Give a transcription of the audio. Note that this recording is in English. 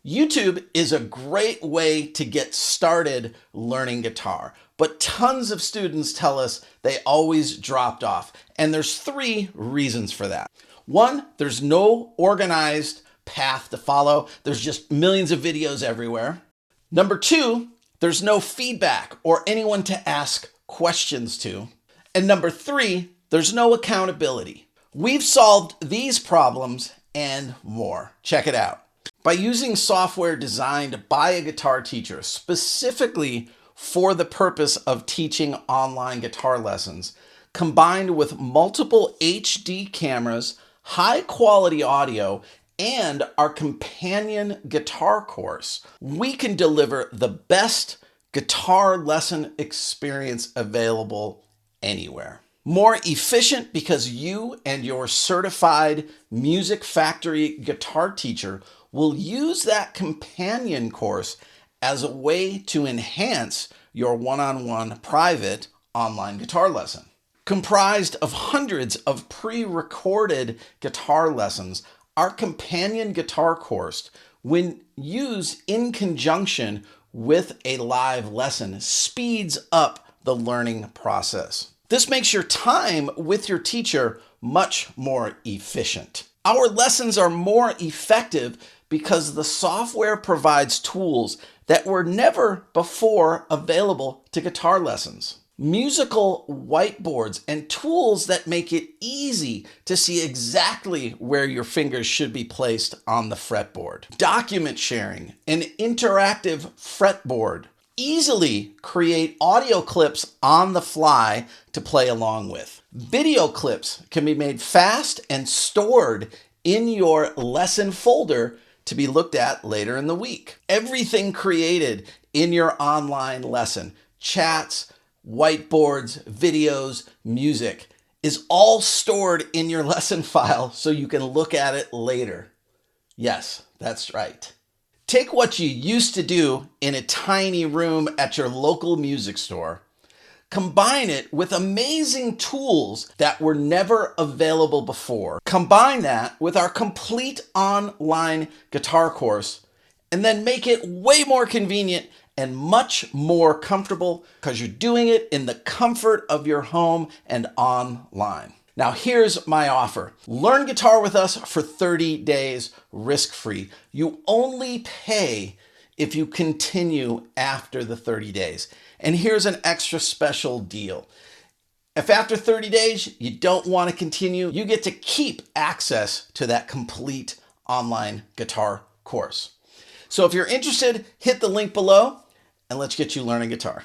YouTube is a great way to get started learning guitar, but tons of students tell us they always dropped off. And there's 3 reasons for that. 1, there's no organized path to follow. There's just millions of videos everywhere. Number 2, there's no feedback or anyone to ask questions to. And number 3, there's no accountability. We've solved these problems and more. Check it out. By using software designed by a guitar teacher specifically for the purpose of teaching online guitar lessons, combined with multiple HD cameras, high quality audio, and our companion guitar course, we can deliver the best guitar lesson experience available anywhere. More efficient because you and your certified Music Factory guitar teacher will use that companion course as a way to enhance your one-on-one private online guitar lesson. Comprised of hundreds of pre-recorded guitar lessons, our companion guitar course, when used in conjunction with a live lesson, speeds up the learning process. This makes your time with your teacher much more efficient. Our lessons are more effective because the software provides tools that were never before available to guitar lessons. Musical whiteboards and tools that make it easy to see exactly where your fingers should be placed on the fretboard. Document sharing, an interactive fretboard. Easily create audio clips on the fly to play along with. Video clips can be made fast and stored in your lesson folder to be looked at later in the week. Everything created in your online lesson, chats, whiteboards, videos, music, is all stored in your lesson file so you can look at it later. Yes, that's right. Take what you used to do in a tiny room at your local music store, combine it with amazing tools that were never available before. Combine that with our complete online guitar course, and then make it way more convenient and much more comfortable because you're doing it in the comfort of your home and online. Now here's my offer. Learn guitar with us for 30 days risk-free. You only pay if you continue after the 30 days. And here's an extra special deal. If after 30 days you don't want to continue, you get to keep access to that complete online guitar course. So if you're interested, hit the link below and let's get you learning guitar.